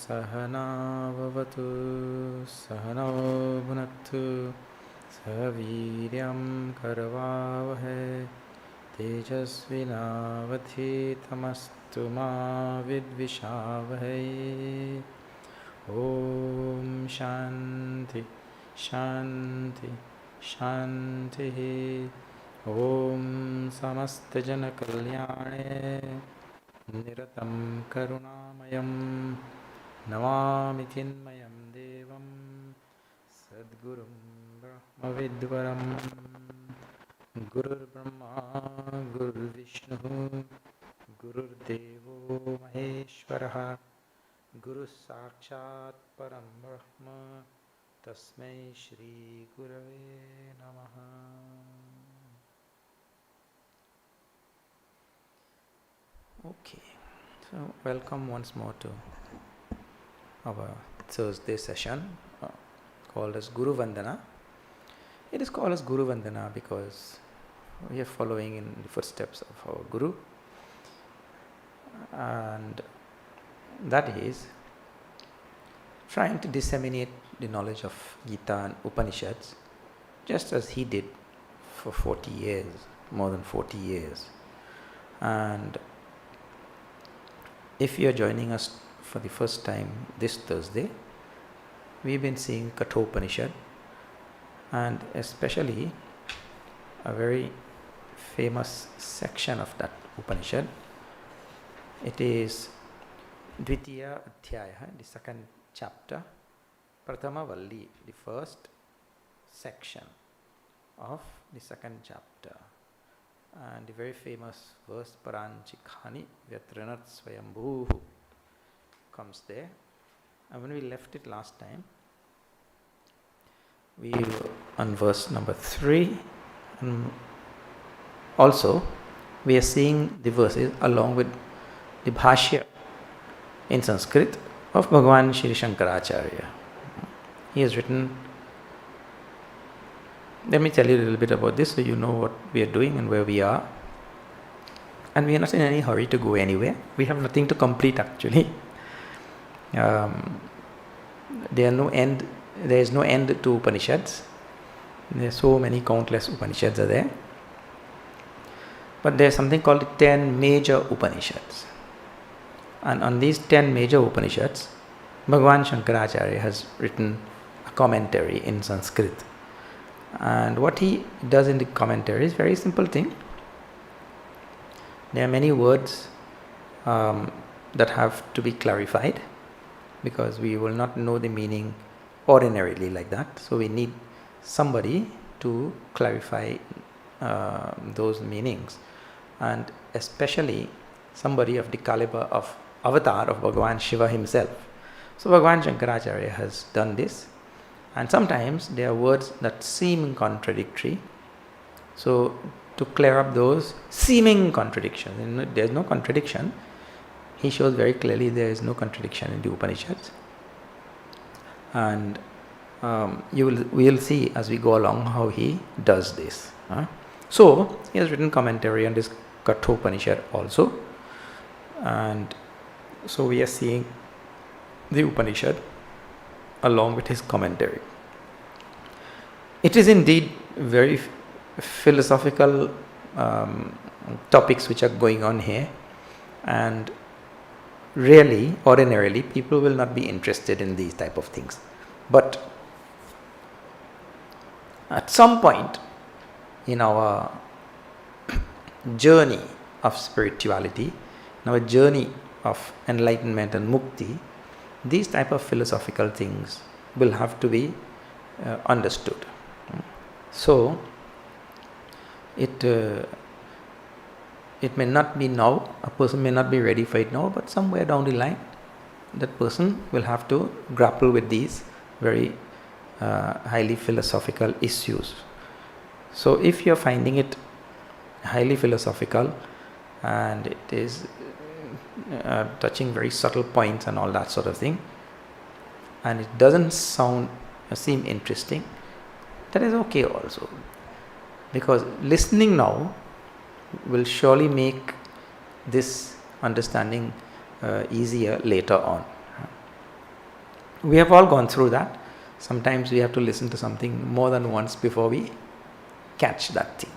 सहनाववतु सहनौ भुनक्तु सह वीर्यं करवावहै तेजस्विनावधीतमस्तु मा विद्विषावहै। ॐ शान्ति शान्ति शान्तिः। ॐ समस्तजनकल्याणे निरतं करुणामयं नमामि चिन्मयं देवं सद्गुरुं ब्रह्मविद्वरं। गुरुर्ब्रह्मा गुरुर्विष्णुः गुरुर्देवो महेश्वरः गुरुस्साक्षात् परं ब्रह्म तस्मै श्री गुरवे नमः। Okay, so welcome once more to our Thursday session called as Guru Vandana. It is called as Guru Vandana because we are following in the footsteps of our Guru, and that is trying to disseminate the knowledge of Gita and Upanishads just as he did for 40 years, more than 40 years. And if you are joining us for the first time this Thursday, we've been seeing Kathopanishad, and especially a very famous section of that Upanishad. It is Dvitiya Adhyaya, the second chapter, Prathama Valli, the first section of the second chapter. And the very famous verse Paranchikhani Vyatranat Swayambhuhu comes there. And when we left it last time, we were on verse number 3, and also we are seeing the verses along with the Bhashya in Sanskrit of Bhagavan Shri Shankaracharya. He has written. Let me tell you a little bit about this so you know what we are doing and where we are. And we are not in any hurry to go anywhere. We have nothing to complete actually. There is no end to Upanishads. There are so many countless Upanishads are there. But there is something called 10 major Upanishads. And on these 10 major Upanishads, Bhagavan Shankaracharya has written a commentary in Sanskrit. And what he does in the commentary is very simple thing. There are many words that have to be clarified because we will not know the meaning ordinarily like that. So we need somebody to clarify those meanings, and especially somebody of the caliber of avatar of Bhagavan Shiva himself. So Bhagavan Shankaracharya has done this. And sometimes there are words that seem contradictory. So to clear up those seeming contradictions, there is no contradiction. He shows very clearly there is no contradiction in the Upanishads. And we will see as we go along how he does this. So he has written commentary on this Kathopanishad also. And so we are seeing the Upanishad along with his commentary. It is indeed very philosophical topics which are going on here, and really, ordinarily, people will not be interested in these type of things. But at some point in our journey of spirituality, in our journey of enlightenment and mukti, these type of philosophical things will have to be understood. So it may not be now, a person may not be ready for it now, but somewhere down the line that person will have to grapple with these very highly philosophical issues. So if you are finding it highly philosophical and it is touching very subtle points and all that sort of thing, and it doesn't seem interesting, that is okay also, because listening now will surely make this understanding easier later on. we have all gone through that. Sometimes we have to listen to something more than once before we catch that thing.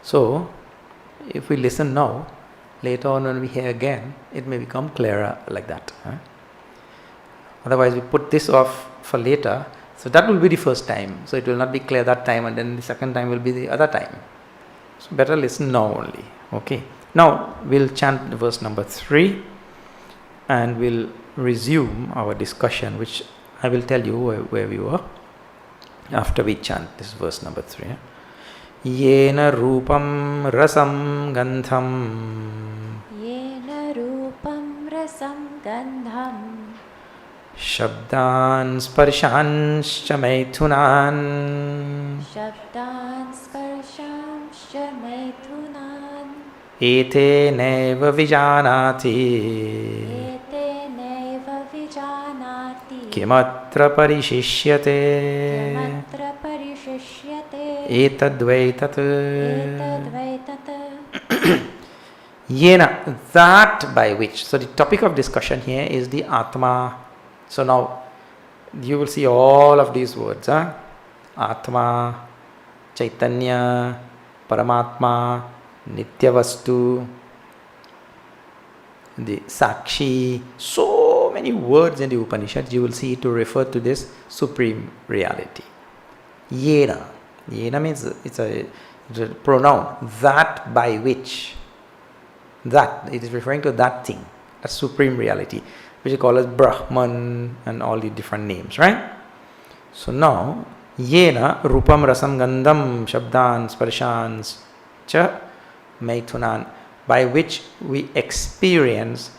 So, if we listen now, later on when we hear again, it may become clearer like that. Otherwise, we put this off for later, so that will be the first time. So, it will not be clear that time, and then the second time will be the other time. So, better listen now only. Okay. Now, we'll chant verse number 3 and we'll resume our discussion, which I will tell you where we were after we chant this verse number 3. Yena rupam rasam gandham Shabdan sparshanscha maithunan Ete neva vijanati Kimatra parishishyate Etadvaitat Yena, that by which. So the topic of discussion here is the Atma. So now you will see all of these words. Atma, Chaitanya, Paramatma, Nityavastu, the Sakshi. So many words in the Upanishad you will see to refer to this supreme reality. Yena. Yena means it's a pronoun. That by which. That. It is referring to that thing. A supreme reality. Which we call as Brahman and all the different names. Right? So now. Yena rupam rasam gandham shabdan sparshans cha maithunan. By which we experience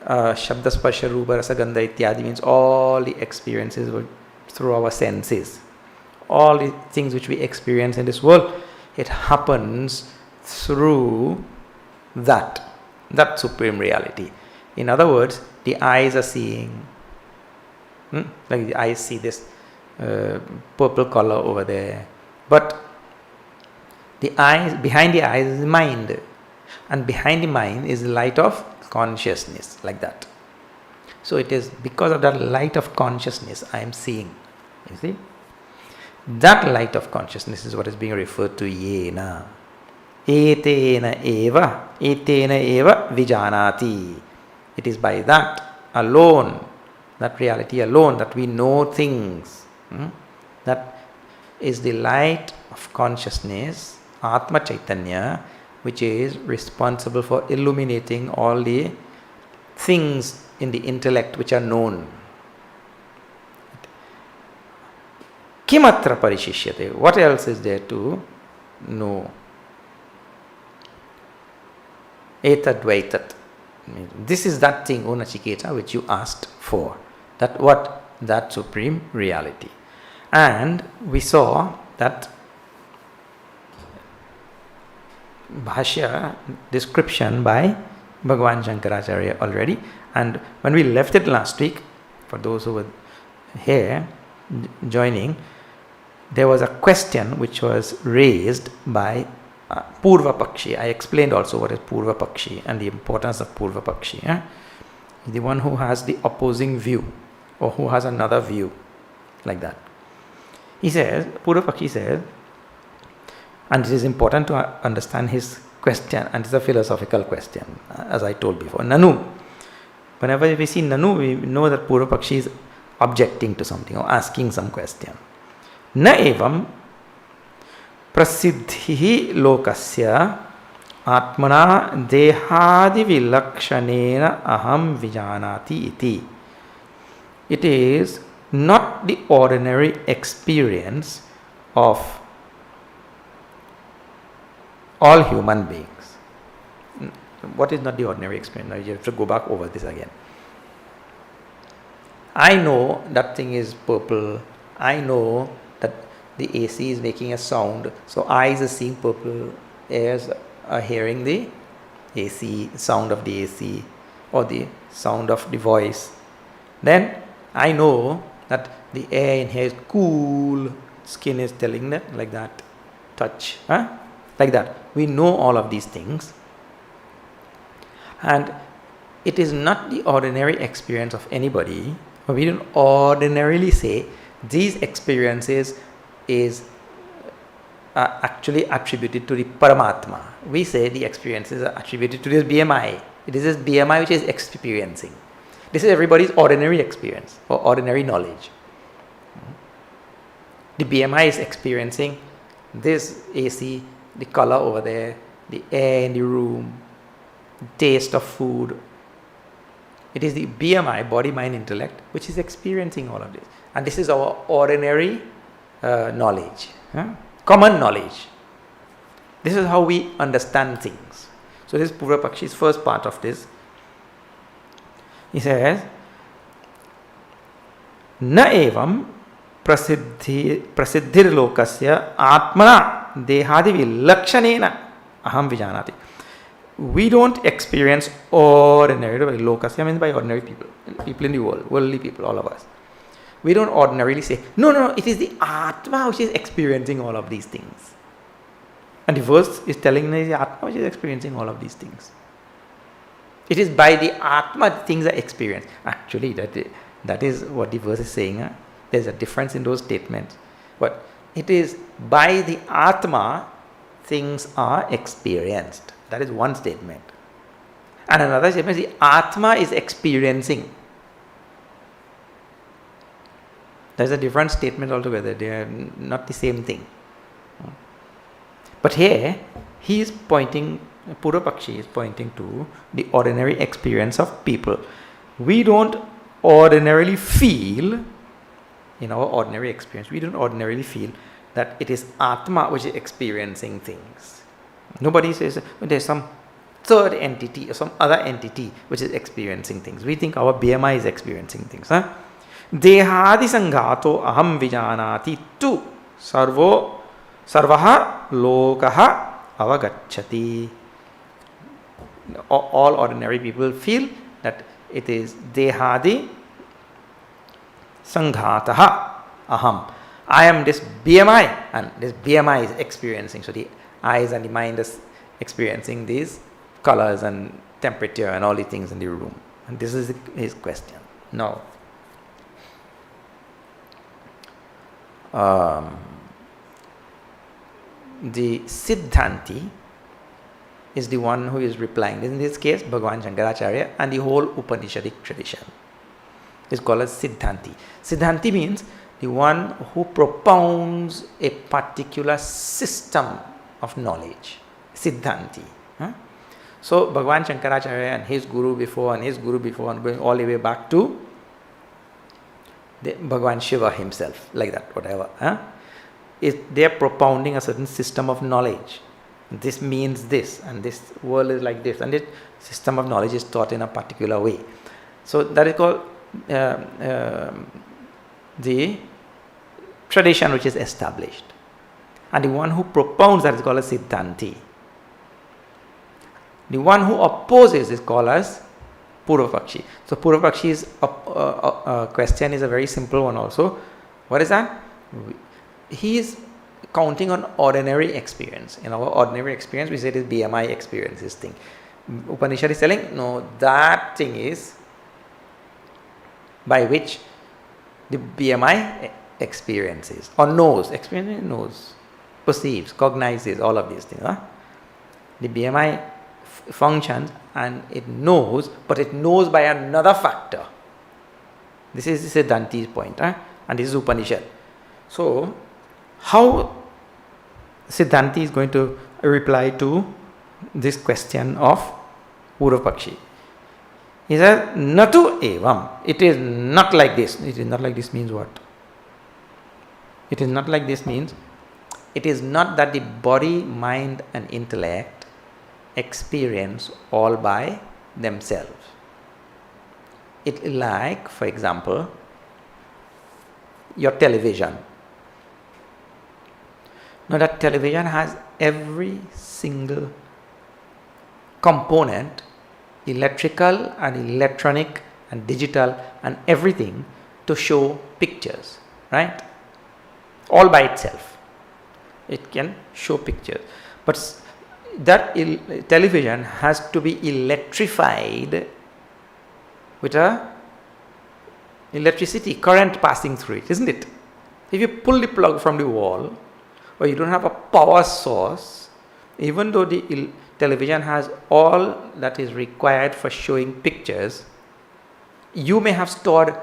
Shabda Sparsha Rupa Rasa Gandha Ityadi means all the experiences through our senses. All the things which we experience in this world, it happens through that supreme reality. In other words, the eyes are seeing, like the eyes see this purple color over there. But the eyes, behind the eyes is the mind. And behind the mind is the light of consciousness, like that. So it is because of that light of consciousness I am seeing. You see? That light of consciousness is what is being referred to yena. Etena eva vijanati. It is by that alone, that reality alone, that we know things. That is the light of consciousness, Atma Chaitanya, which is responsible for illuminating all the things in the intellect which are known. Kimatra parishishyate. What else is there to know? Etadvaitat. This is that thing, O Nachiketa, which you asked for. That what? That supreme reality. And we saw that Bhashya description by Bhagavan Shankaracharya already, and when we left it last week, for those who were here joining, there was a question which was raised by Purva Pakshi. I explained also what is Purva Pakshi and the importance of Purva Pakshi. The one who has the opposing view or who has another view, like that. He says, Purva Pakshi says, and it is important to understand his question, and it's a philosophical question, as I told before. Nanu. Whenever we see Nanu, we know that Purva Pakshi is objecting to something or asking some question. Na evam prasiddhi lokasya atmana dehadi vilakshanena aham vijanati iti. It is not the ordinary experience of all human beings. What is not the ordinary experience? Now you have to go back over this again. I know that thing is purple. I know that the AC is making a sound. So eyes are seeing purple, ears are hearing the AC, sound of the AC or the sound of the voice. Then I know that the air in here is cool, skin is telling that, like that, touch, like that. We know all of these things, and it is not the ordinary experience of anybody We don't ordinarily say these experiences is actually attributed to the Paramatma. We say the experiences are attributed to this BMI. It is this BMI which is experiencing. This is everybody's ordinary experience or ordinary knowledge. The BMI is experiencing this AC, the color over there, the air in the room, the taste of food. It is the BMI, body, mind, intellect, which is experiencing all of this. And this is our ordinary knowledge, common knowledge. This is how we understand things. So this is Purva Pakshi's first part of this. He says, Na evam prasiddhir lokasya atmana dehadi vilakshanena aham vijanati. We don't experience ordinary, lokasya means by ordinary people in the world, worldly people, all of us. We don't ordinarily say, no, it is the Atma which is experiencing all of these things. And the verse is telling us the Atma which is experiencing all of these things. It is by the Atma things are experienced. Actually, that is what the verse is saying. There's a difference in those statements. But it is by the Atma things are experienced. That is one statement. And another statement is the Atma is experiencing. There's a different statement altogether. They are not the same thing. But here, he is pointing, Purva Pakshi is pointing to the ordinary experience of people. We don't ordinarily feel, in our ordinary experience, we don't ordinarily feel that it is Atma which is experiencing things. Nobody says there's some third entity or some other entity which is experiencing things. We think our BMI is experiencing things. Dehadi sanghato aham vijanati tu sarvaha lokaha avagacchati. All ordinary people feel that it is dehadi sanghataha aham. I am this BMI and this BMI is experiencing. So the eyes and the mind is experiencing these colors and temperature and all the things in the room. And this is his question. Now, the Siddhanti is the one who is replying. In this case, Bhagavan Shankaracharya and the whole Upanishadic tradition is called as Siddhanti. Siddhanti means the one who propounds a particular system of knowledge. Siddhanti. So Bhagavan Shankaracharya and his guru before and his guru before and going all the way back to Bhagavan Shiva himself, like that, whatever. They are propounding a certain system of knowledge. This means this, and this world is like this, and this system of knowledge is taught in a particular way. So that is called the tradition which is established. And the one who propounds that is called a Siddhanti. The one who opposes is called as Purva Pakshi. So Purva Pakshi's question is a very simple one also. What is that? He is counting on ordinary experience. In our ordinary experience, we say it is BMI experience, this thing. Upanishad is telling, no, that thing is by which the BMI experiences or knows, knows, perceives, cognizes, all of these things. The BMI functions and it knows, but it knows by another factor. This is Siddhanti's point, and this is Upanishad. So, how Siddhanti is going to reply to this question of Purva Pakshi? He says, Natu evam. It is not like this. It is not like this means what? It is not like this means, it is not that the body, mind and intellect experience all by themselves. It like, for example, your television. Now that television has every single component, electrical and electronic and digital and everything to show pictures, right? All by itself. It can show pictures. But that television has to be electrified with a electricity, current passing through it, isn't it? If you pull the plug from the wall, or you don't have a power source, even though the television has all that is required for showing pictures, you may have stored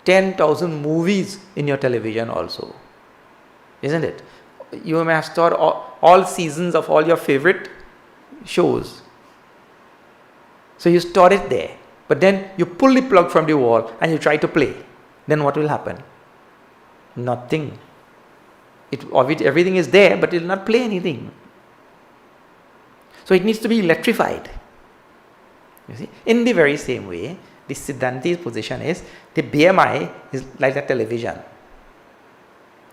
10,000 movies in your television also, isn't it? You may have stored all seasons of all your favorite shows. So you store it there, but then you pull the plug from the wall and you try to play. Then what will happen? Nothing. Everything is there, but it will not play anything. So it needs to be electrified. You see? In the very same way, the Siddhanti's position is the BMI is like a television.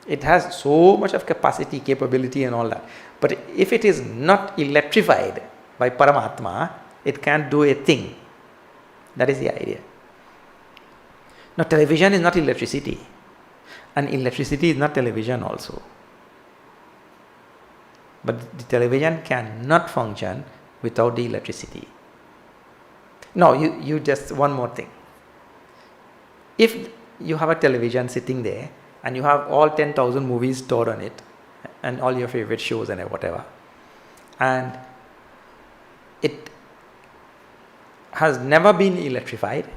It has so much of capacity, capability and all that. But if it is not electrified by Paramatma, it can't do a thing. That is the idea. Now television is not electricity. And electricity is not television also. But the television cannot function without the electricity. Now you just one more thing. If you have a television sitting there and you have all 10,000 movies stored on it and all your favorite shows and whatever, and it has never been electrified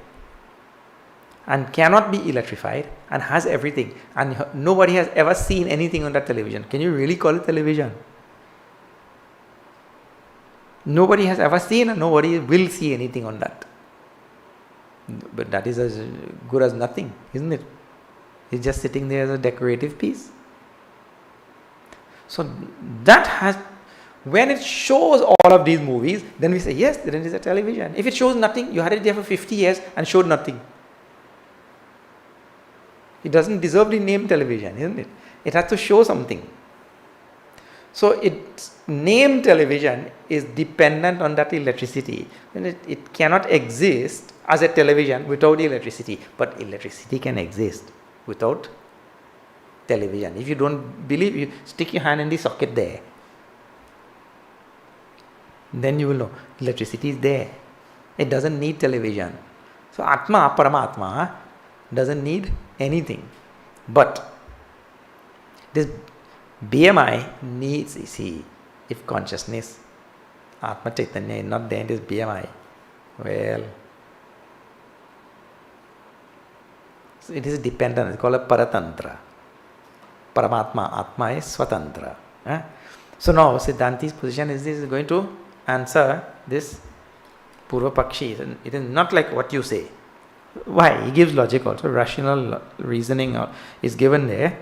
and cannot be electrified and has everything, and nobody has ever seen anything on that television, can you really call it television? Nobody has ever seen and nobody will see anything on that. But that is as good as nothing, isn't it? It's just sitting there as a decorative piece. So that has, when it shows all of these movies, then we say, yes, then it is a television. If it shows nothing, you had it there for 50 years and showed nothing. It doesn't deserve the name television, isn't it? It has to show something. So its name television is dependent on that electricity. And it cannot exist as a television without electricity. But electricity can exist without television. If you don't believe, you stick your hand in the socket there. Then you will know electricity is there. It doesn't need television. So Atma, Paramatma, doesn't need anything. But this BMI needs, you see, if consciousness, Atma Chaitanya is not there in this BMI, well, so it is dependent. It's called a Paratantra. Paramatma, Atma is Swatantra. So now Siddhanti's position is this is going to answer this Purva Pakshi. It is not like what you say. Why? He gives logic also. Rational reasoning is given there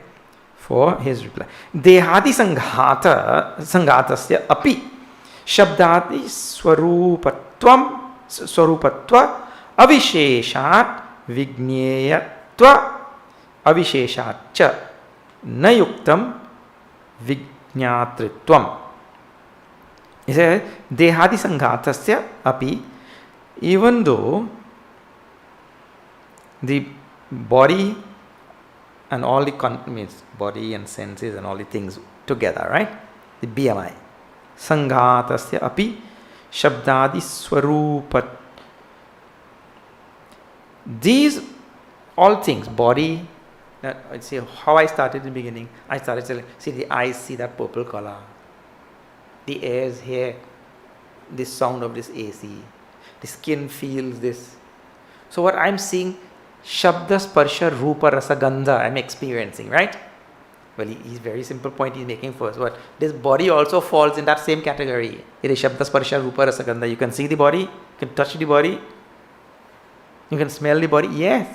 for his reply. Dehadi sanghatasya api shabdati swarupatva avisheshat vigneyatva avisheshat cha nayuktam vignatritvam. He says, Dehadi sanghatasya api, even though the body and all the means body and senses and all the things together, right? The BMI. Sanghatasya api shabdadi swarupat. These all things, body, I'd say how I started in the beginning. I started saying, see the eyes, see that purple color. The ears hear this sound of this AC. The skin feels this. So what I'm seeing, Shabda, Sparsha, Rupa, Rasa, Gandha, I'm experiencing, right? Well, he's very simple point he's making first. What? This body also falls in that same category. It is Shabda, Sparsha, Rupa, Rasa, Gandha. You can see the body, you can touch the body, you can smell the body. Yes.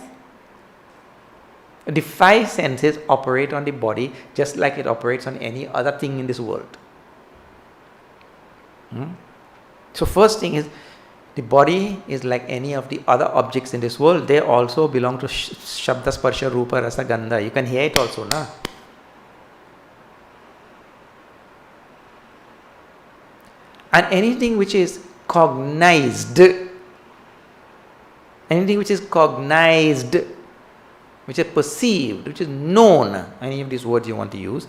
The five senses operate on the body just like it operates on any other thing in this world. So first thing is, the body is like any of the other objects in this world. They also belong to Shabda, Sparsha, Rupa, Rasa, Gandha. You can hear it also, na? And anything which is cognized, which is perceived, which is known, any of these words you want to use,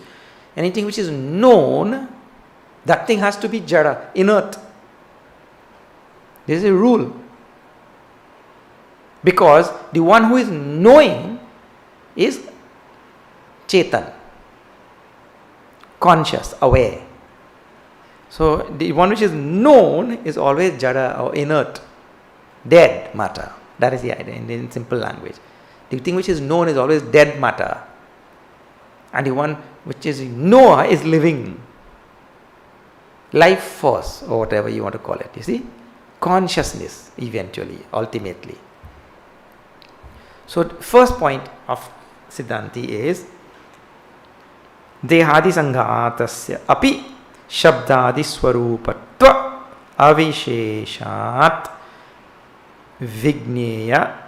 anything which is known, that thing has to be jada, inert. This is a rule. Because the one who is knowing is Chetan, conscious, aware. So the one which is known is always Jada or inert, dead matter. That is the idea in simple language. The thing which is known is always dead matter. And the one which is knower is living. Life force, or whatever you want to call it. You see? Consciousness, eventually, ultimately. So, first point of Siddhanti is Dehadi Sanghatasya api Shabdadi Swarupatva Avisheshat Vigneyatva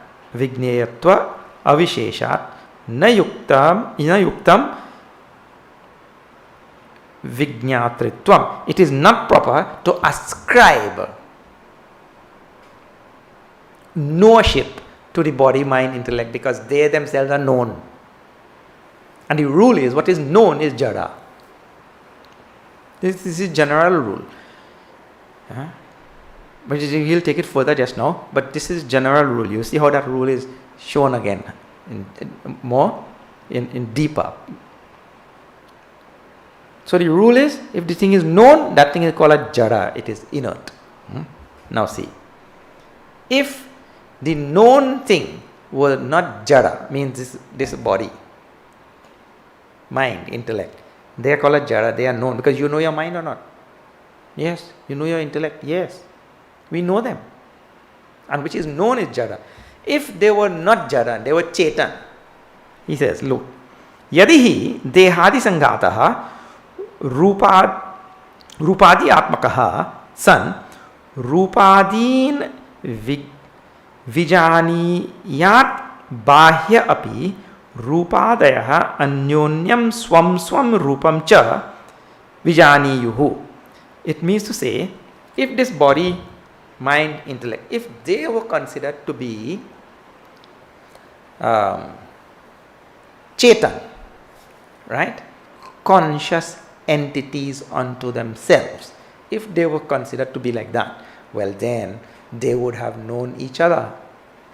Avisheshat Nayuktam Vignatritvam. It is not proper to ascribe knowership to the body, mind, intellect, because they themselves are known. And the rule is, what is known is Jada. This is general rule. But he'll take it further just now. But this is general rule. You see how that rule is shown again, in deeper. So the rule is, if the thing is known, that thing is called a Jada. It is inert. Now see, if the known thing was not Jada, means this body, mind, intellect, they are called a Jada. They are known because you know your mind or not? Yes. You know your intellect? Yes. We know them. And which is known is Jada. If they were not Jada, they were Chetan. He says, look, Yadihi dehadi sangataha Rupadi Atmakaha san Rupadin Vijaniyat Bahya api Rupadaya Anyonyam Swam Rupam cha Vijaniyuhu. It means to say, if this body, mind, intellect, if they were considered to be Chetan, right? Conscious entities unto themselves. If they were considered to be like that, well then they would have known each other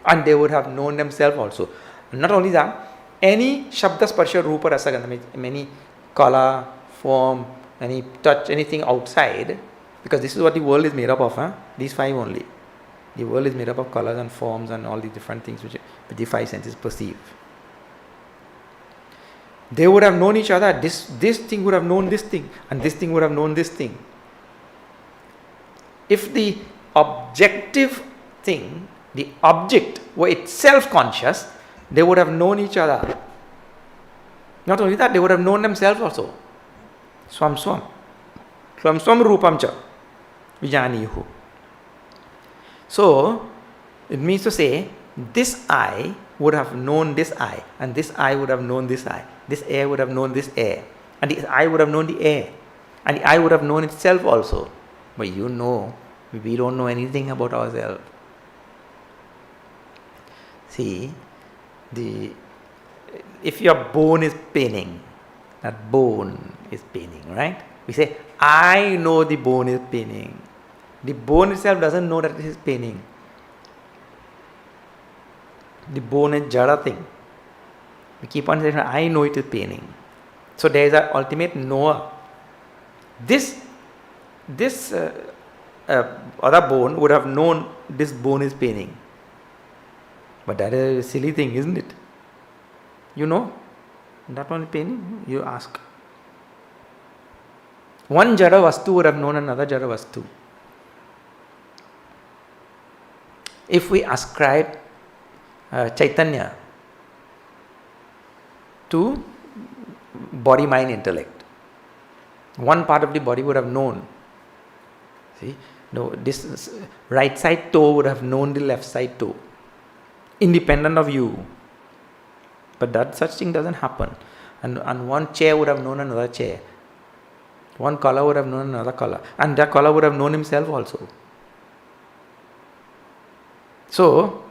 and they would have known themselves also. Not only that, any Shabda Sparsha Rupa Rasagandha, any color, form, any touch, anything outside, because this is what the world is made up of, these five only. The world is made up of colors and forms and all the different things which the five senses perceive. They would have known each other. This thing would have known this thing, and this thing would have known this thing. If the objective thing, the object, were itself conscious, they would have known each other. Not only that, they would have known themselves also. Swam rupam cha vijaniyuhu. So, it means to say, this eye would have known this eye, and this eye would have known this eye. This air would have known this air, and the eye would have known the air, and the eye would have known itself also. But you know, we don't know anything about ourselves. See, if your bone is paining, that bone is paining, right? We say, I know the bone is paining. The bone itself doesn't know that it is paining. The bone is Jada thing. We keep on saying, I know it is paining. So there is an ultimate knower. This other bone would have known this bone is paining. But that is a silly thing, isn't it? You know, that one is paining, you ask. One Jada Vastu would have known another Jada Vastu. If we ascribe Chaitanya to body, mind, intellect, one part of the body would have known. See, no, this right side toe would have known the left side toe, independent of you. But that such thing doesn't happen. And one chair would have known another chair. One color would have known another color. And that color would have known himself also. So,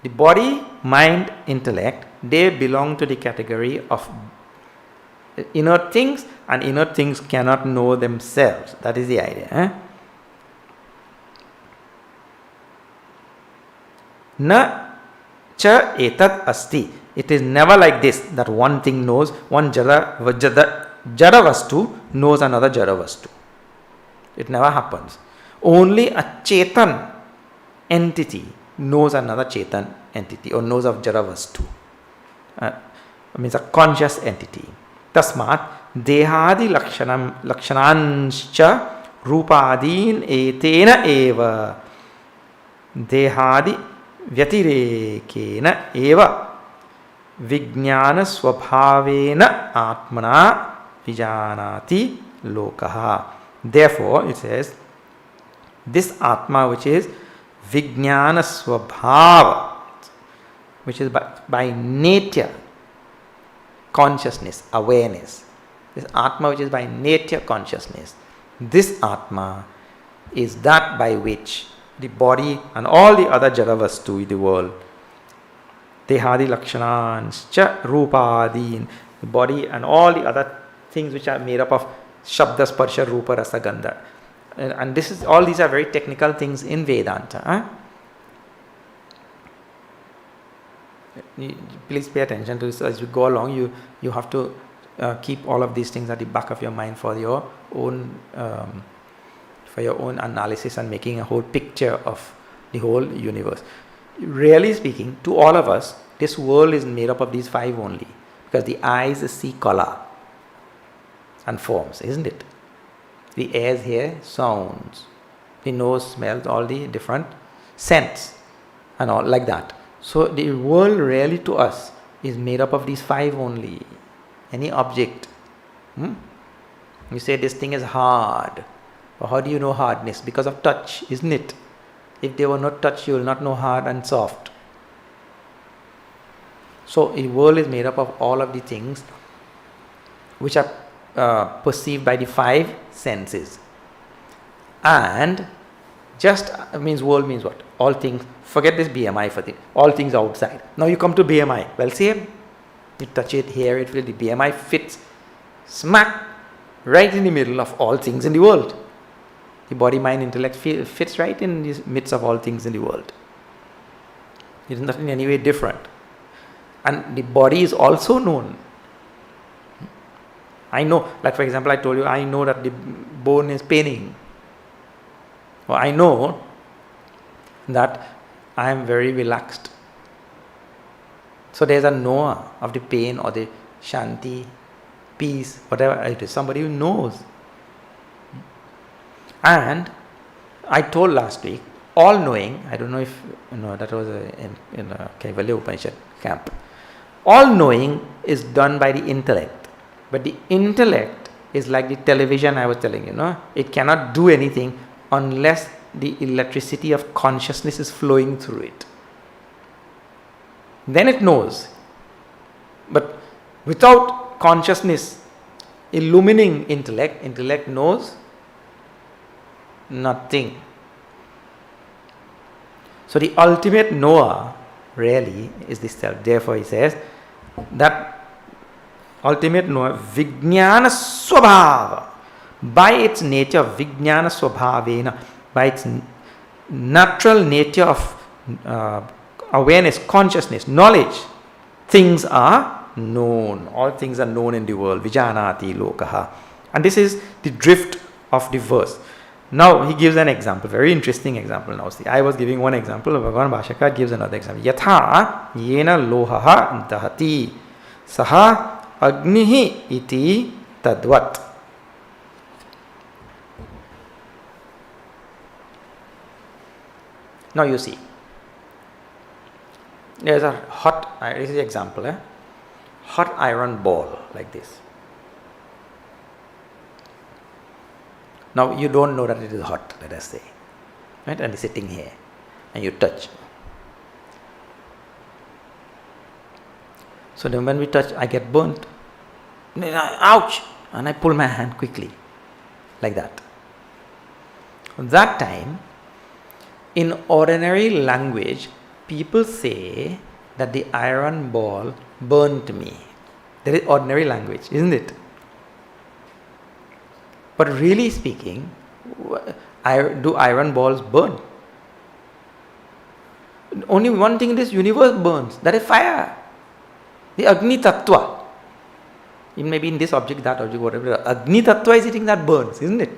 the body, mind, intellect, they belong to the category of inert things, and inert things cannot know themselves. That is the idea. Na cha etat asti. It is never like this, that one thing knows, one jada vastu knows another jada vastu. It never happens. Only a chetan entity knows another chetan entity, or knows of jada vastu. Means a conscious entity. Tasmat dehadi lakshananscha rupadin etena eva dehadi vyatirekena eva vijnana swabhavena atmana vijanati lokaha. Therefore, it says, this Atma, which is vijnana swabhava, which is by nature consciousness, awareness. This Atma, which is by nature consciousness. This Atma is that by which the body and all the other Jadavastu in the world, Dehadi Lakshanans, Cha Rupadin, the body and all the other things which are made up of Shabda, Sparsha, Rupa, Rasa, Gandha. And this is, all these are very technical things in Vedanta. Please pay attention to this as you go along. You have to keep all of these things at the back of your mind for your own analysis and making a whole picture of the whole universe. Really speaking, to all of us, this world is made up of these five only, because the eyes see color and forms, isn't it? The ears hear sounds, the nose smells all the different scents and all like that. So the world really to us is made up of these five only. Any object. You say this thing is hard. But how do you know hardness? Because of touch, isn't it? If there were no touch, you will not know hard and soft. So the world is made up of all of the things which are perceived by the five senses. And just means world means what? All things. Forget this BMI for the all things outside. Now you come to BMI. Well, same. You touch it, hear it, feel the BMI fits smack right in the middle of all things in the world. The body, mind, intellect fits right in the midst of all things in the world. It is not in any way different. And the body is also known. I know, like for example, I told you, I know that the bone is paining. Or I know that I am very relaxed. So there's a knower of the pain or the shanti, peace, whatever it is. Somebody who knows. And I told last week, all knowing, I don't know if you know, that was in a Kaivalya Upanishad camp. All knowing is done by the intellect. But the intellect is like the television I was telling you, it cannot do anything unless the electricity of consciousness is flowing through it. Then it knows. But without consciousness illumining intellect knows nothing. So the ultimate knower really is the self. Therefore he says that ultimate knower, Vijnana Swabhava, by its nature, Vijnana Swabhavena, by its natural nature of awareness, consciousness, knowledge, things are known. All things are known in the world. Vijanati lokaha. And this is the drift of the verse. Now he gives an example, very interesting example. Now see, I was giving one example, Bhagavan Bhashakar gives another example. Yatha yena lohaha dahati saha agnihi iti tadvat. Now you see, there's a hot, this is the example, hot iron ball like this. Now you don't know that it is hot, let us say, right? And it's sitting here, and you touch. So then when we touch, I get burnt. Ouch! And I pull my hand quickly, like that. At that time, in ordinary language, people say that the iron ball burnt me. That is ordinary language, isn't it? But really speaking, do iron balls burn? Only one thing in this universe burns, that is fire. The Agni Tattva. It may be in this object, that object, whatever. Agni Tattva is the thing that burns, isn't it?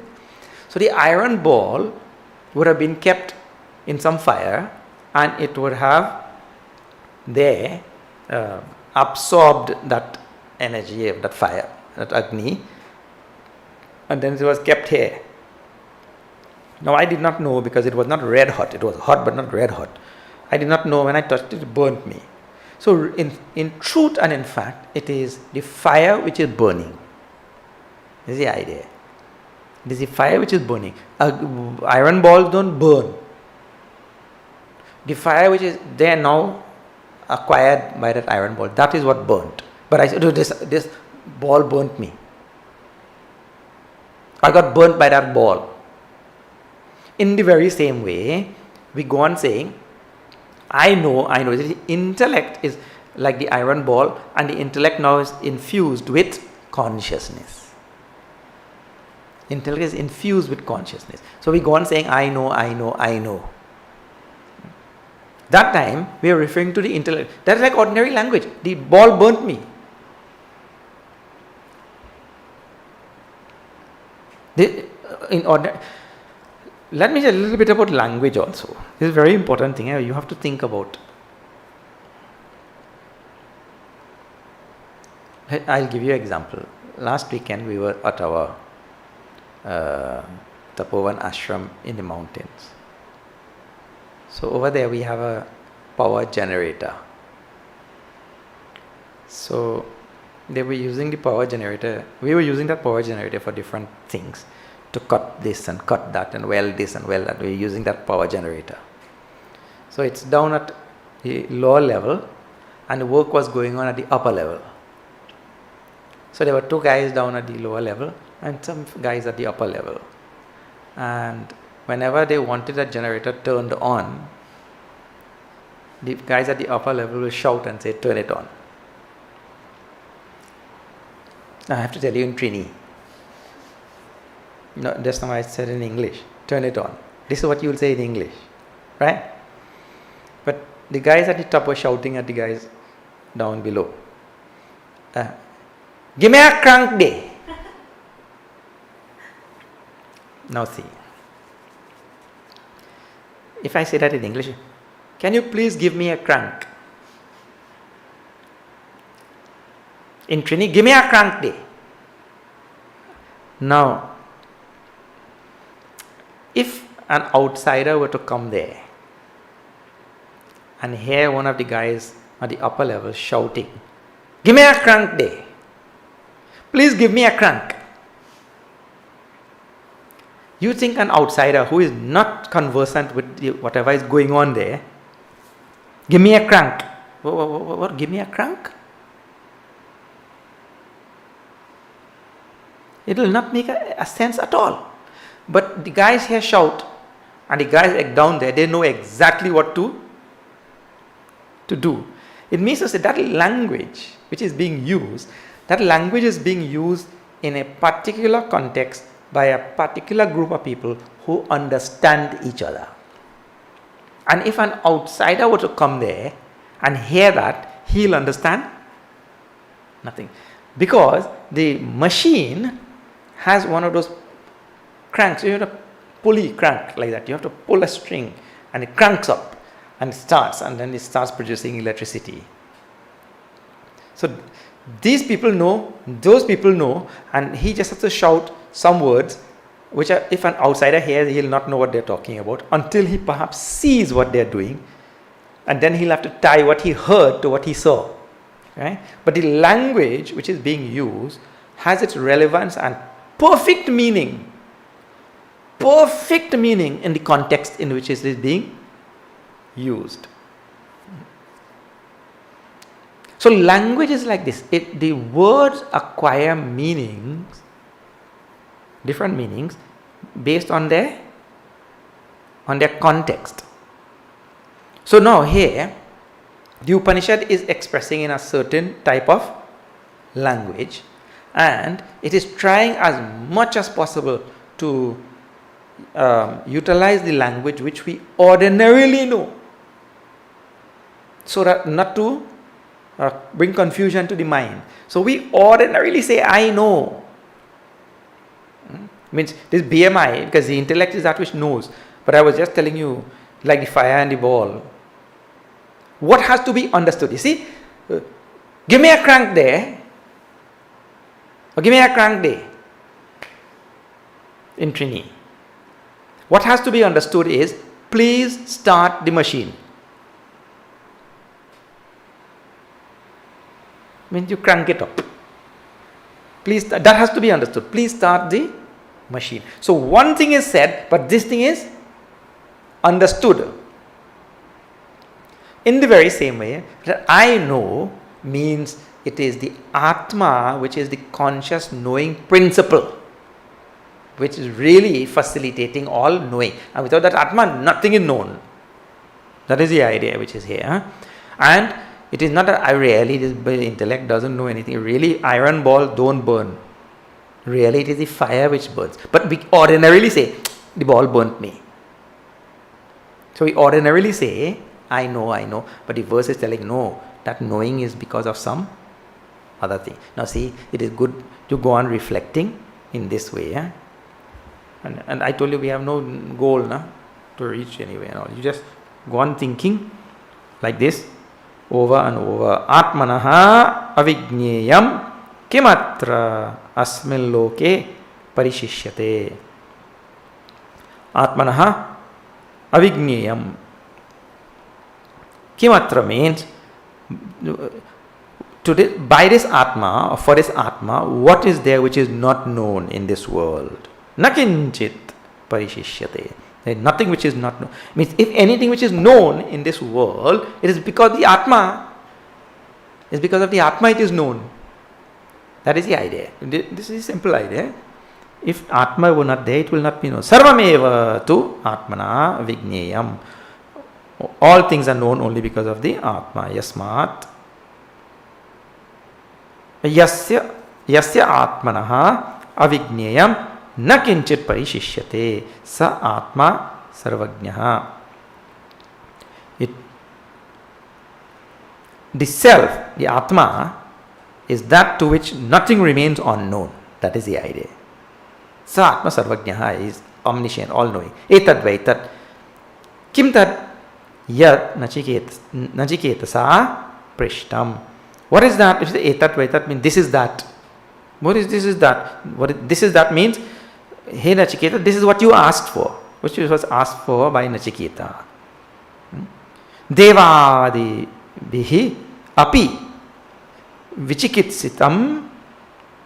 So the iron ball would have been kept in some fire, and it would have there absorbed that energy of that fire, that Agni, and then it was kept here. Now I did not know, because it was not red hot, it was hot but not red hot. I did not know, when I touched it, it burnt me. So in truth and in fact, it is the fire which is burning. This is the idea. It is the fire which is burning. Iron balls don't burn. The fire which is there now acquired by that iron ball, that is what burnt. But I said, oh, this ball burnt me. I got burnt by that ball. In the very same way, we go on saying, I know. The intellect is like the iron ball, and the intellect now is infused with consciousness. Intellect is infused with consciousness. So we go on saying, I know. That time, we are referring to the intellect. That is like ordinary language. The ball burnt me. Let me say a little bit about language also. This is a very important thing. You have to think about. I'll give you an example. Last weekend we were at our Tapovan ashram in the mountains. So over there we have a power generator. So they were using the power generator. We were using that power generator for different things, to cut this and cut that and weld this and weld that. We were using that power generator. So it's down at the lower level, and the work was going on at the upper level. So there were two guys down at the lower level and some guys at the upper level. And whenever they wanted that generator turned on, the guys at the upper level will shout and say, turn it on. I have to tell you in Trini. No, just now I said in English, turn it on. This is what you will say in English, right? But the guys at the top were shouting at the guys down below. Give me a crank day. Now see. If I say that in English, can you please give me a crank? In Trini, give me a crank day. Now, if an outsider were to come there and hear one of the guys at the upper level shouting, give me a crank day. Please give me a crank. You think an outsider who is not conversant with whatever is going on there, give me a crank. What? Give me a crank? It will not make a sense at all. But the guys here shout, and the guys down there, they know exactly what to do. It means to say that language which is being used, that language is being used in a particular context by a particular group of people who understand each other. And if an outsider were to come there and hear that, he'll understand nothing. Because the machine has one of those cranks. You have to pulley crank like that. You have to pull a string and it cranks up and it starts, and then it starts producing electricity. So these people know, those people know, and he just has to shout some words which are, if an outsider hears, he'll not know what they're talking about until he perhaps sees what they're doing, and then he'll have to tie what he heard to what he saw. Right? But the language which is being used has its relevance and perfect meaning in the context in which it is being used. So language is like this. The words acquire meanings, different meanings, based on their context. So now here, the Upanishad is expressing in a certain type of language, and it is trying as much as possible to utilize the language which we ordinarily know. so that not to bring confusion to the mind. So we ordinarily say, I know. Means this BMI, because the intellect is that which knows. But I was just telling you, like the fire and the ball. What has to be understood? You see, give me a crank there, or give me a crank there in Trini. What has to be understood is, please start the machine. Means you crank it up. Please, that has to be understood. Please start the machine. So one thing is said, but this thing is understood. In the very same way, that I know means it is the Atma, which is the conscious knowing principle, which is really facilitating all knowing. And without that Atma, nothing is known. That is the idea which is here. And it is not that I really, this intellect doesn't know anything. Really, iron ball don't burn. Really, it is the fire which burns. But we ordinarily say, the ball burnt me. So we ordinarily say, I know. But the verse is telling, no, that knowing is because of some other thing. Now see, it is good to go on reflecting in this way. And I told you we have no goal to reach anywhere. No. You just go on thinking like this over and over. Atmanaha avijñeyam kimatra asmin loke parishishyate. Atmanaha avijñeyam. Kimatra means by this Atma, or for this Atma, what is there which is not known in this world? Nakinchit parishishyate. There is nothing which is not known. Means if anything which is known in this world, it is because the Atma. It's because of the Atma it is known. That is the idea. This is a simple idea. If Atma were not there, it will not be known. Sarvameva tu Atmana vijñeyam. All things are known only because of the Atma. Yasmat yasya atmanaha avijñeyam na kinchit parishishyate sa atma sarvajñaha. The self, the Atma, is that to which nothing remains unknown. That is the idea. Sa atma sarvajñaha is omniscient, all-knowing. Etad vaitat. Kim tad yad nachiketasa prishtam. What is that? If the etat vaitat means this is that. What is this is that? This is that means, hey Nachiketa, this is what you asked for, which was asked for by Nachiketa. Devadi bihi api vichikitsitam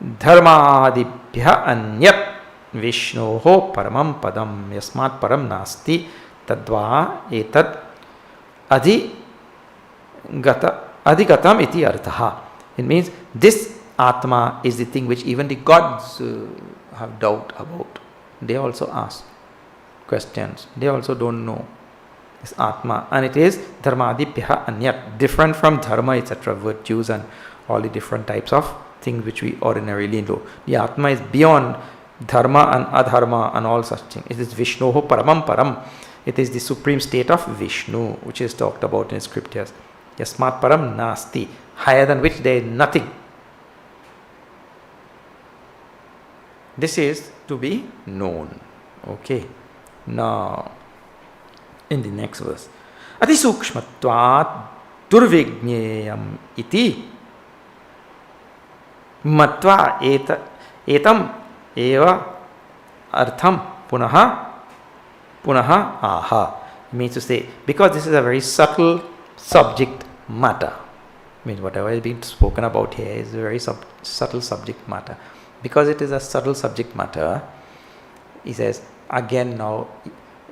dharmadibhya anyat vishnoho paramam padam yasmat param nasti tadva etad adhigatam iti arthaha. It means this Atma is the thing which even the gods have doubt about. They also ask questions. They also don't know. This Atma. And it is dharmadibhya anyat, different from dharma, etc., virtues and all the different types of things which we ordinarily know. The Atma is beyond dharma and adharma and all such things. It is Vishnoho paramam param. It is the supreme state of Vishnu, which is talked about in scriptures. Yasmat param nasti, higher than which there is nothing. This is to be known. Okay. Now, in the next verse, Ati sukshmatvat durvijñeyam iti matva etam eva artham punaha aha. It means to say, because this is a very subtle subject matter. Means whatever is being spoken about here is a very subtle subject matter. Because it is a subtle subject matter, he says, again now,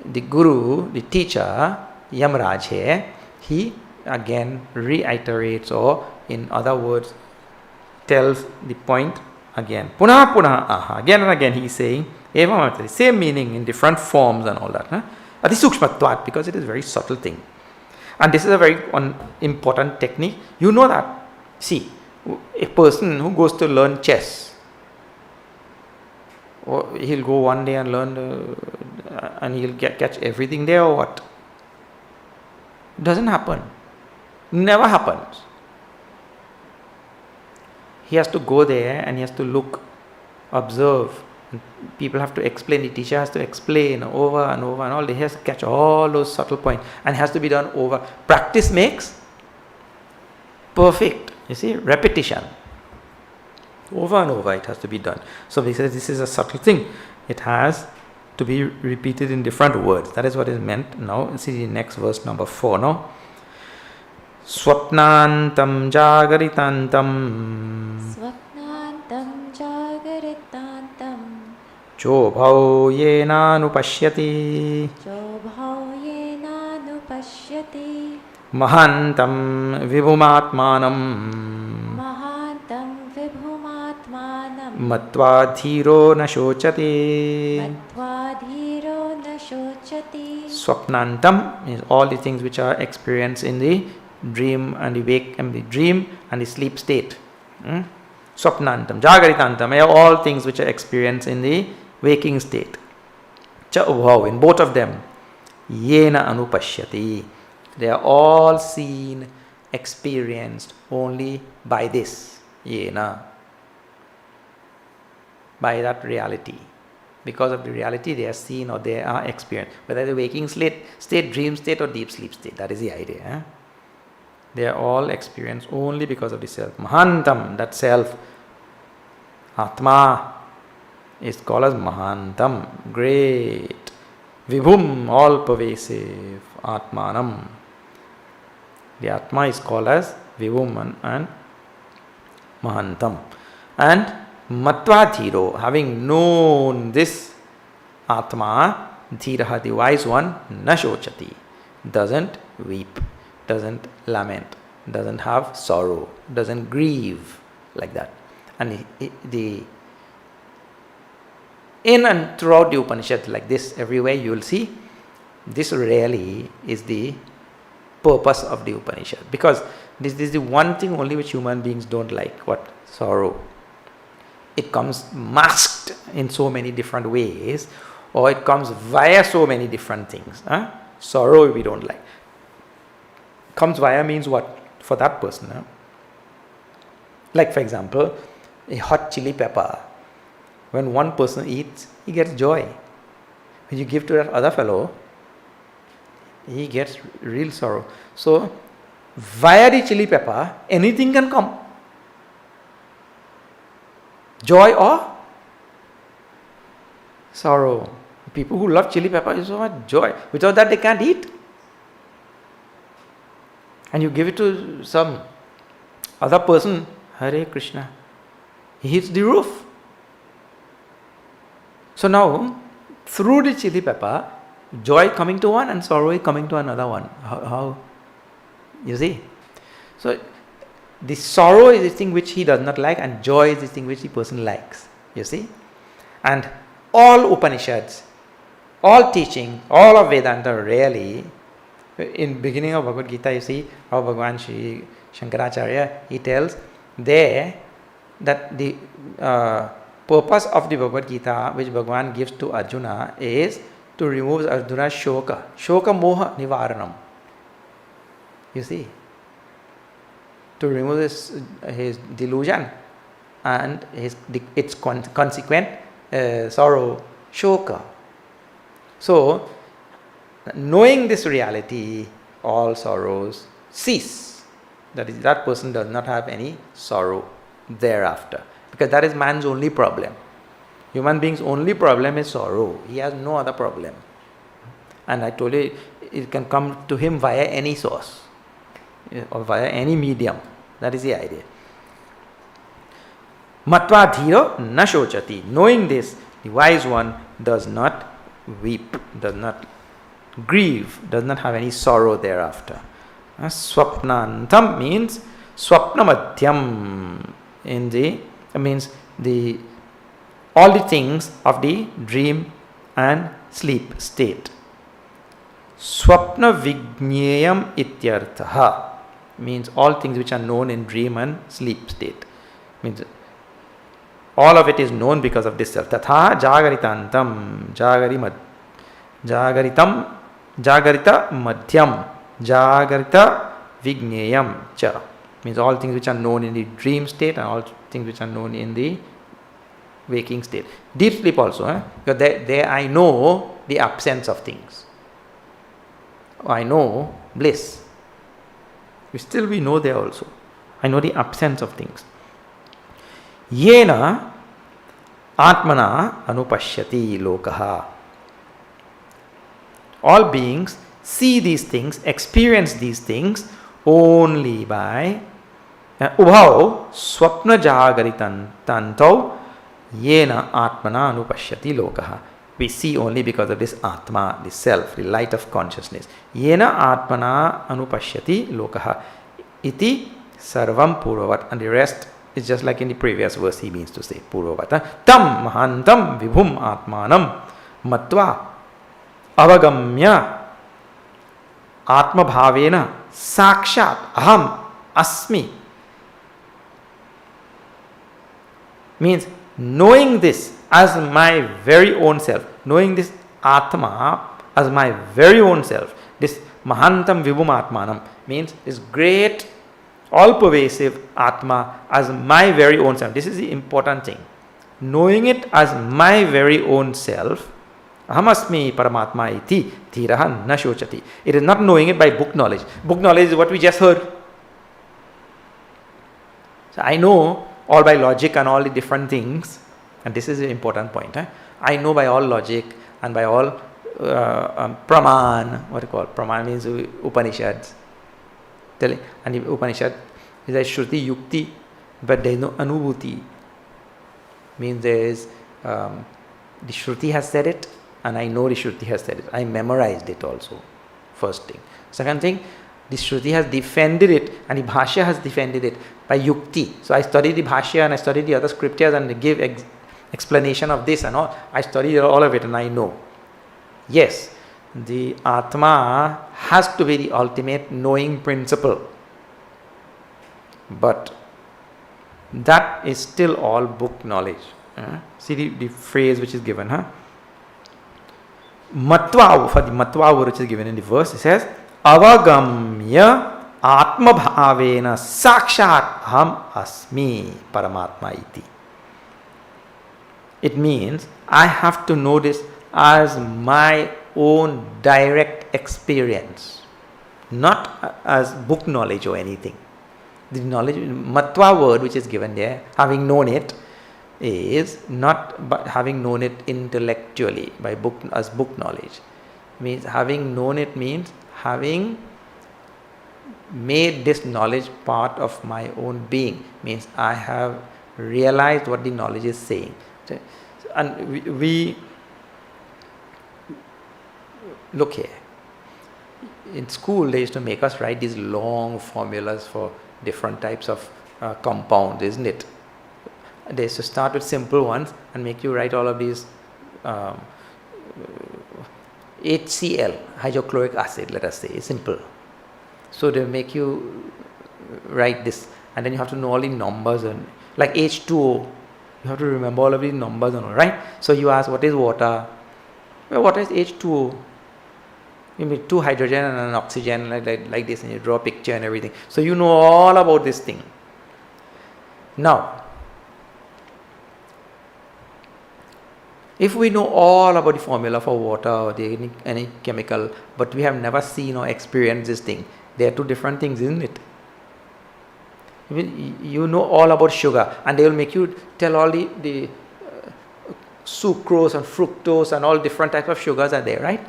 the Guru, the teacher, Yamraj here, he again reiterates, or in other words, tells the point again. Punaha aha. Again and again he is saying, evam, same meaning in different forms and all that. Ati sukshmatvat, because it is a very subtle thing. And this is a very important technique. You know that. See, a person who goes to learn chess, or he'll go one day and learn and he'll catch everything there, or what? It doesn't happen. Never happens. He has to go there and he has to look, observe. People have to explain, the teacher has to explain over and over and all. He has to catch all those subtle points and it has to be done over. Practice makes perfect. You see, repetition. Over and over it has to be done. So we say this is a subtle thing. It has to be repeated in different words. That is what is meant. Now see the next verse, number 4 now. Swapnantam jagaritantam Swapnantam jagaritantam Chobhau yenanupashyati Chobhau yenanupashyati Mahantam vibhumatmanam Mahantam vibhumatmanam Matva dhiro na shochati. Matva dhiro na shochati. Swapnantam is all the things which are experienced in the dream and the wake and the dream and the sleep state. Swapnantam, jagaritantam are all things which are experienced in the waking state. Cha ubhau, in both of them. Yena anupashyati. They are all seen, experienced only by this. Yena. By that reality. Because of the reality they are seen or they are experienced. Whether the waking state, dream state or deep sleep state. That is the idea. They are all experienced only because of the self. Mahantam, that self. Atma is called as Mahantam. Great. Vibhum, all pervasive. Atmanam. The Atma is called as Vibhum and Mahantam. And Matva Dhiro, having known this Atma, Dhiraha, the wise one, na shochati, doesn't weep, doesn't lament, doesn't have sorrow, doesn't grieve like that. And in and throughout the Upanishad, like this, everywhere you will see, this really is the purpose of the Upanishad. Because this is the one thing only which human beings don't like. What? Sorrow. It comes masked in so many different ways, or it comes via so many different things. Sorrow we don't like. Comes via means what? For that person. Like for example, a hot chili pepper. When one person eats, he gets joy. When you give to that other fellow, he gets real sorrow. So, via the chili pepper, anything can come. Joy or sorrow. People who love chili pepper is so much joy. Without that, they can't eat. And you give it to some other person, Hare Krishna, he hits the roof. So now, through the chili pepper, joy coming to one and sorrow coming to another one. How? You see? So, the sorrow is the thing which he does not like and joy is the thing which the person likes. You see? And all Upanishads, all teaching, all of Vedanta really, in beginning of Bhagavad Gita, you see how Bhagavan Shri Shankaracharya, he tells there that the purpose of the Bhagavad Gita which Bhagavan gives to Arjuna is to remove Arjuna's shoka moha nivaranam. You see? To remove his delusion and its consequent sorrow, shoka. So, knowing this reality, all sorrows cease. That is, that person does not have any sorrow thereafter. Because that is man's only problem. Human being's only problem is sorrow. He has no other problem. And I told you, it can come to him via any source or via any medium. That is the idea. Matva dhiro na shochati. Knowing this, the wise one does not weep, does not grieve, does not have any sorrow thereafter. Swapnantam means swapnamadhyam. Means all the things of the dream and sleep state. Swapna vijneyam ityarthaha means all things which are known in dream and sleep state. Means all of it is known because of this self. Tatha jagaritantam jagarita madhyam jagarita Vigneyam cha. Means all things which are known in the dream state and all things which are known in the waking state. Deep sleep also, because there I know the absence of things. I know bliss. We know there also. I know the absence of things. Yena Atmana Anupashyati Lokaha. All beings see these things, experience these things only by Ubhau Swapna Jagaritanto Yena Atmana Anupashyati Lokaha. We see only because of this Atma, the self, the light of consciousness. Yena Atmana Anupashyati Lokaha. Iti Sarvam Purvavat. And the rest is just like in the previous verse he means to say. Purvavata. Tam Mahantam Vibhum Atmanam Matva Avagamya Atma Bhavena Sakshat Aham Asmi. Means knowing this as my very own self, knowing this Atma as my very own self, this Mahantam Vibhum Atmanam means this great, all-pervasive Atma as my very own self. This is the important thing. Knowing it as my very own self, Ahamasmi Paramatma iti Tiraha na shochati. It is not knowing it by book knowledge. Book knowledge is what we just heard. So I know all by logic and all the different things, and this is an important point. I know by all logic and by all praman, what you call praman means Upanishads. And the Upanishad is a Shruti Yukti, but there is no Anubhuti. Means there is the Shruti has said it, and I know the Shruti has said it. I memorized it also. First thing. Second thing, the Shruti has defended it, and the Bhashya has defended it by Yukti. So I studied the Bhashya and I studied the other scriptures and they give explanation of this and all. I studied all of it and I know. Yes, the Atma has to be the ultimate knowing principle. But that is still all book knowledge. See the phrase which is given. Matva, for the Matva which is given in the verse, it says, Avagamya Atma Bhavena Sakshat Aham Asmi Paramatma iti. It means I have to know this as my own direct experience, not as book knowledge or anything. The knowledge, Matva word which is given there, having known it, is not but having known it intellectually by book as book knowledge. Means having known it means having made this knowledge part of my own being. Means I have realized what the knowledge is saying. And we look here. In school they used to make us write these long formulas for different types of compounds, isn't it? They used to start with simple ones and make you write all of these HCl, hydrochloric acid, let us say, is simple. So they make you write this, and then you have to know all the numbers, and like H2O, you have to remember all of these numbers and all, right? So you ask, what is water? Well, what is H2O? You mean 2 hydrogen and an oxygen like this, and you draw a picture and everything. So you know all about this thing. Now, if we know all about the formula for water or any chemical, but we have never seen or experienced this thing, they are two different things, isn't it? You know all about sugar, and they will make you tell all the sucrose and fructose and all different types of sugars are there, right?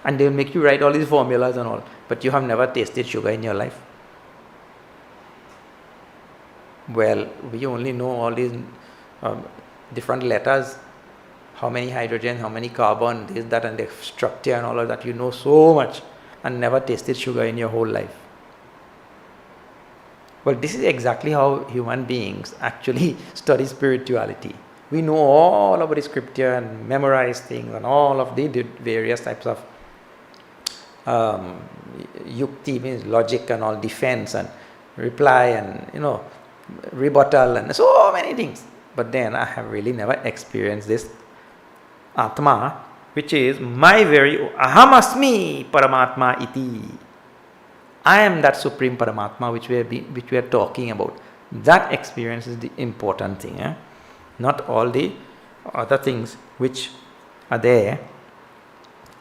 And they will make you write all these formulas and all, but you have never tasted sugar in your life. Well, we only know all these different letters, how many hydrogen, how many carbon, this, that, and the structure and all of that. You know so much and never tasted sugar in your whole life. Well, this is exactly how human beings actually study spirituality. We know all about the scripture and memorize things and all of the various types of yukti, means logic and all, defense and reply and rebuttal and so many things. But then I have really never experienced this Atma, which is my very Aham Asmi Paramatma iti. I am that Supreme Paramatma which we are talking about. That experience is the important thing. Not all the other things which are there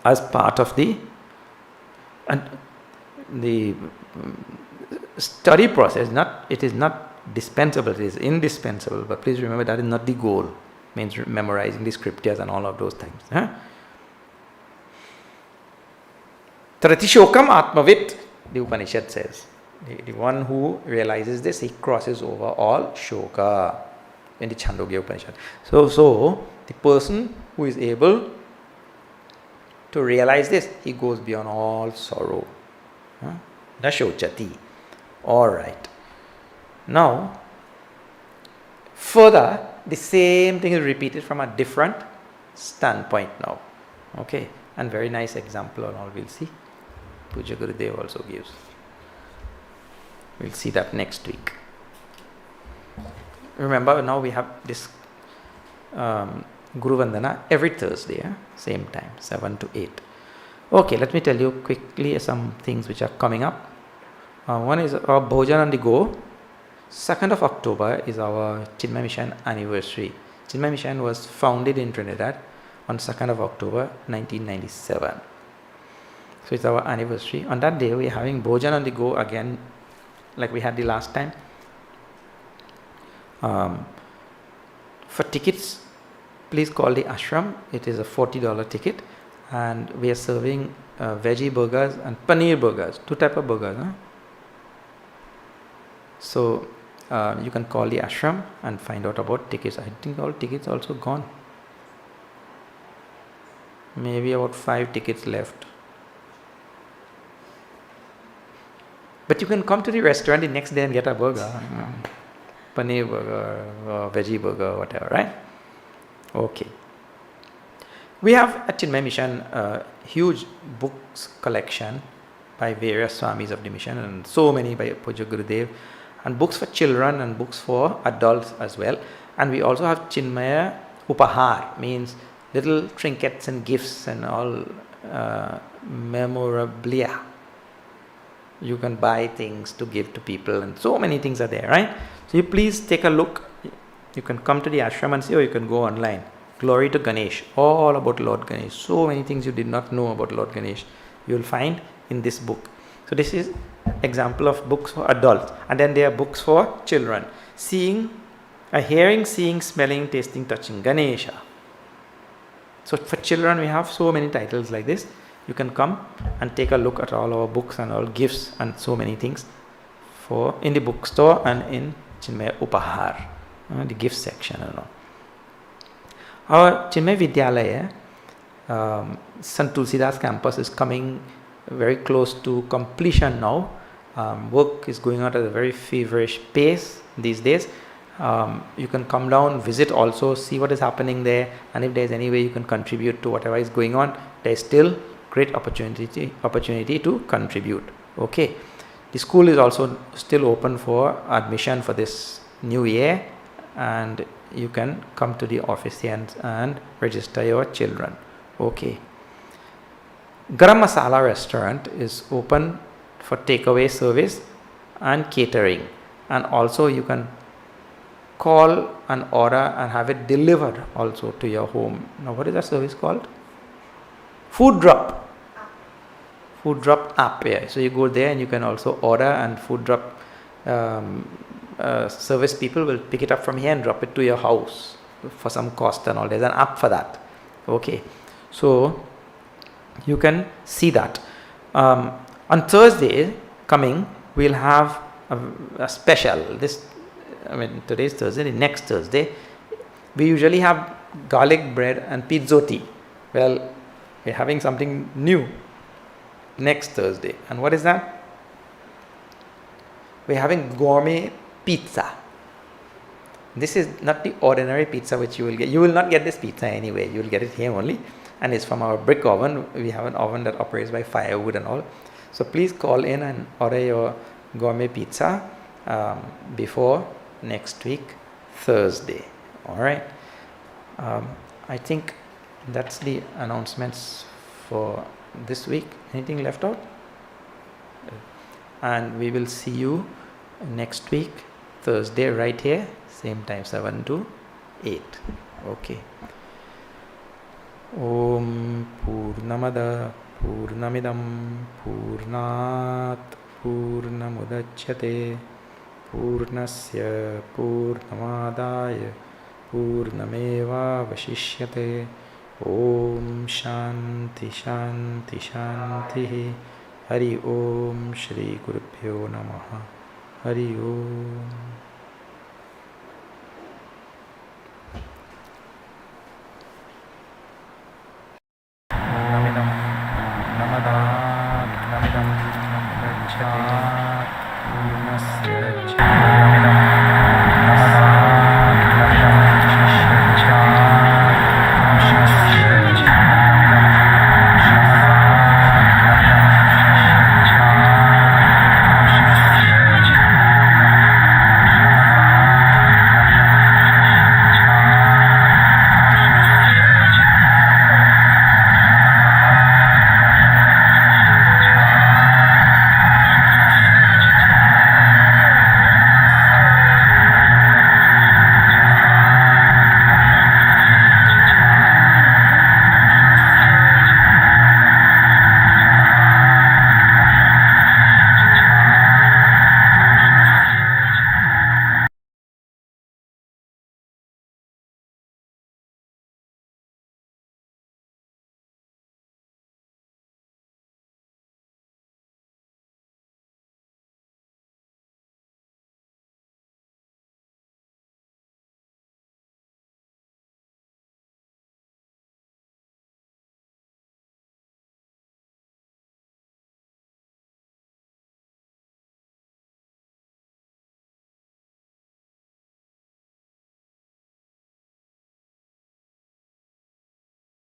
as part of the study process. It is not dispensable, it is indispensable. But please remember, that is not the goal. Means memorizing the scriptures and all of those things. Tratishokam Atmavit, the Upanishad says. The one who realizes this, he crosses over all shoka in the Chandogya Upanishad. So the person who is able to realize this, he goes beyond all sorrow. Nashochati. Alright. Now, further, the same thing is repeated from a different standpoint now. Okay. And very nice example and all we'll see. Puja Gurudev also gives. We'll see that next week. Remember, now we have this Guru Vandana every Thursday, same time, 7 to 8. Okay, let me tell you quickly some things which are coming up. One is our Bhojan on the Go. 2nd of October is our Chinmaya Mission anniversary. Chinmaya Mission was founded in Trinidad on 2nd of October 1997. So it's our anniversary. On that day, we are having Bhojan on the Go again, like we had the last time. For tickets, please call the ashram. It is a $40 ticket, and we are serving veggie burgers and paneer burgers, 2 types of burgers. So you can call the ashram and find out about tickets. I think all tickets also gone. Maybe about 5 tickets left. But you can come to the restaurant the next day and get a burger. Paneer burger or veggie burger, whatever, right? Okay. We have at Chinmaya Mission a huge books collection by various Swamis of the mission, and so many by Puja Gurudev, and books for children and books for adults as well. And we also have Chinmaya Upahar, means little trinkets and gifts and all memorabilia. You can buy things to give to people, and so many things are there, right? So you please take a look. You can come to the ashram and see, or you can go online. Glory to Ganesh, all about Lord Ganesh. So many things you did not know about Lord Ganesh, you will find in this book. So this is example of books for adults, and then there are books for children. Hearing, seeing, smelling, tasting, touching, Ganesha. So for children, we have so many titles like this. You can come and take a look at all our books and all gifts and so many things in the bookstore and in Chinmaya Upahar, the gift section and all. Our Chinmaya Vidyalaya, Sant Tulsidas campus is coming very close to completion now. Work is going on at a very feverish pace these days. You can come down, visit also, see what is happening there, and if there is any way you can contribute to whatever is going on, there is still great opportunity to contribute. Okay. The school is also still open for admission for this new year, and you can come to the office and register your children. Okay. Garam Masala restaurant is open for takeaway service and catering, and also you can call and order and have it delivered also to your home. Now what is that service called? Food drop app. Yeah. So you go there and you can also order, and food drop service people will pick it up from here and drop it to your house for some cost and all. There's an app for that. Okay. So you can see that. On Thursday coming, we'll have a special. Today's Thursday, the next Thursday, we usually have garlic bread and pizzoti. Well, we're having something new next Thursday. And what is that? We're having gourmet pizza. This is not the ordinary pizza which you will get. You will not get this pizza anyway. You will get it here only. And it's from our brick oven. We have an oven that operates by firewood and all. So please call in and order your gourmet pizza before next week, Thursday. All right. I think that's the announcements for this week. Anything left out? And we will see you next week, Thursday, right here, same time, 7 to 8. Okay. Om Purnamada Purnamidam Purnat Purnamudachyate Purnasya Purnamadaya Purnameva Vashishyate. Om Shanti Shanti Shanti. Hari Om Shri Gurubhyo Namaha. Hari Om.